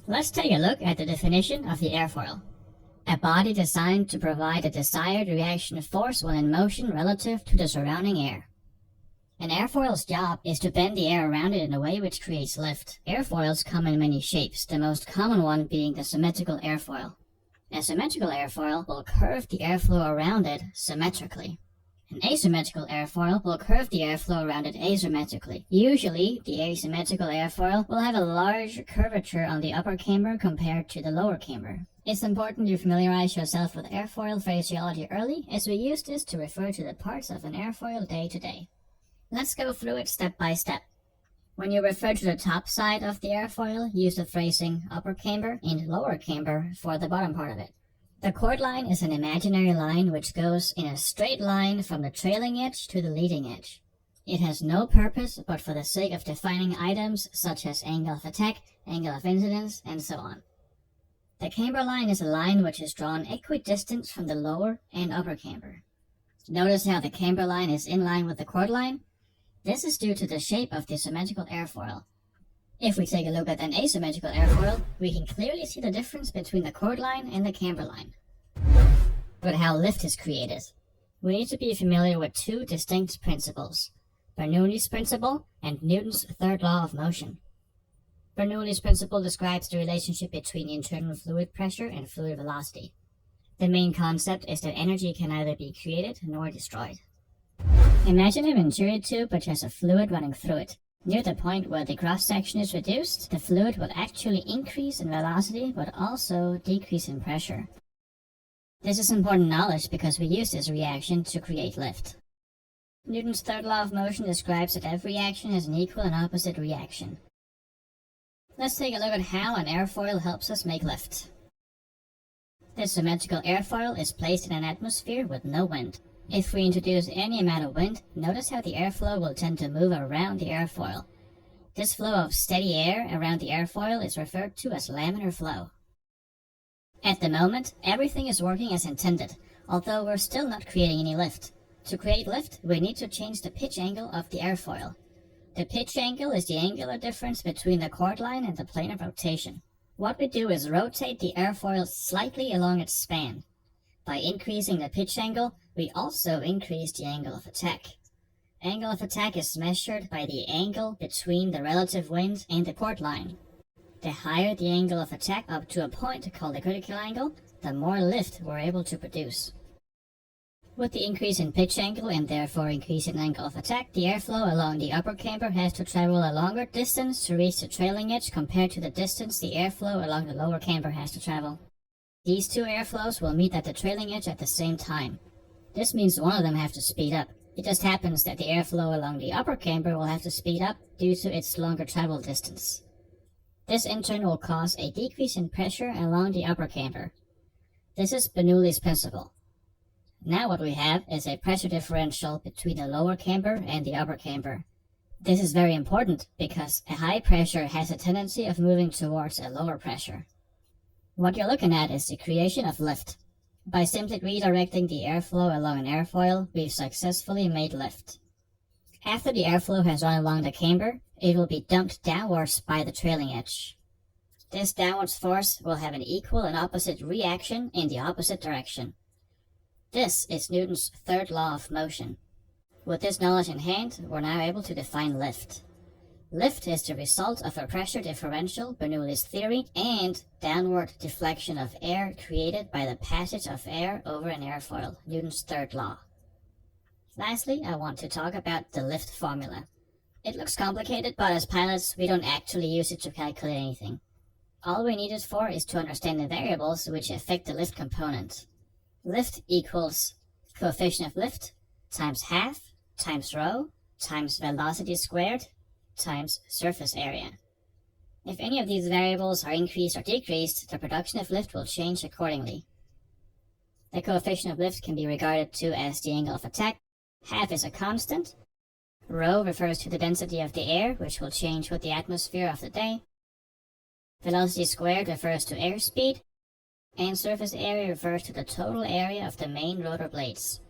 Let's take a look at the definition of the airfoil. A body designed to provide a desired reaction force when in motion relative to the surrounding air. An airfoil's job is to bend the air around it in a way which creates lift. Airfoils come in many shapes, the most common one being the symmetrical airfoil. A symmetrical airfoil will curve the airflow around it symmetrically. An asymmetrical airfoil will curve the airflow around it asymmetrically. Usually, the asymmetrical airfoil will have a larger curvature on the upper camber compared to the lower camber. It's important you familiarize yourself with airfoil phraseology early, as we use this to refer to the parts of an airfoil day to day. Let's go through it step by step. When you refer to the top side of the airfoil, use the phrasing upper camber and lower camber for the bottom part of it. The chord line is an imaginary line which goes in a straight line from the trailing edge to the leading edge. It has no purpose but for the sake of defining items such as angle of attack, angle of incidence, and so on. The camber line is a line which is drawn equidistant from the lower and upper camber. Notice how the camber line is in line with the chord line? This is due to the shape of the symmetrical airfoil. If we take a look at an asymmetrical airfoil, we can clearly see the difference between the chord line and the camber line. But how lift is created? We need to be familiar with two distinct principles: Bernoulli's principle and Newton's third law of motion. Bernoulli's principle describes the relationship between internal fluid pressure and fluid velocity. The main concept is that energy can neither be created nor destroyed. Imagine a Venturi tube which has a fluid running through it. Near the point where the cross-section is reduced, the fluid will actually increase in velocity but also decrease in pressure. This is important knowledge because we use this reaction to create lift. Newton's third law of motion describes that every action has an equal and opposite reaction. Let's take a look at how an airfoil helps us make lift. This symmetrical airfoil is placed in an atmosphere with no wind. If we introduce any amount of wind, notice how the airflow will tend to move around the airfoil. This flow of steady air around the airfoil is referred to as laminar flow. At the moment, everything is working as intended, although we're still not creating any lift. To create lift, we need to change the pitch angle of the airfoil. The pitch angle is the angular difference between the chord line and the plane of rotation. What we do is rotate the airfoil slightly along its span. By increasing the pitch angle, we also increase the angle of attack. Angle of attack is measured by the angle between the relative wind and the chord line. The higher the angle of attack up to a point called the critical angle, the more lift we're able to produce. With the increase in pitch angle and therefore increase in angle of attack, the airflow along the upper camber has to travel a longer distance to reach the trailing edge compared to the distance the airflow along the lower camber has to travel. These two airflows will meet at the trailing edge at the same time. This means one of them have to speed up. It just happens that the airflow along the upper camber will have to speed up due to its longer travel distance. This in turn will cause a decrease in pressure along the upper camber. This is Bernoulli's principle. Now what we have is a pressure differential between the lower camber and the upper camber. This is very important because a high pressure has a tendency of moving towards a lower pressure. What you're looking at is the creation of lift. By simply redirecting the airflow along an airfoil, we've successfully made lift. After the airflow has run along the camber, it will be dumped downwards by the trailing edge. This downwards force will have an equal and opposite reaction in the opposite direction. This is Newton's third law of motion. With this knowledge in hand, we're now able to define lift. Lift is the result of a pressure differential, Bernoulli's theory, and downward deflection of air created by the passage of air over an airfoil, Newton's third law. Lastly, I want to talk about the lift formula. It looks complicated, but as pilots, we don't actually use it to calculate anything. All we need it for is to understand the variables which affect the lift component. Lift equals coefficient of lift times half times rho times velocity squared times surface area. If any of these variables are increased or decreased, the production of lift will change accordingly. The coefficient of lift can be regarded to as the angle of attack. Half is a constant. Rho refers to the density of the air, which will change with the atmosphere of the day. Velocity squared refers to airspeed. And surface area refers to the total area of the main rotor blades.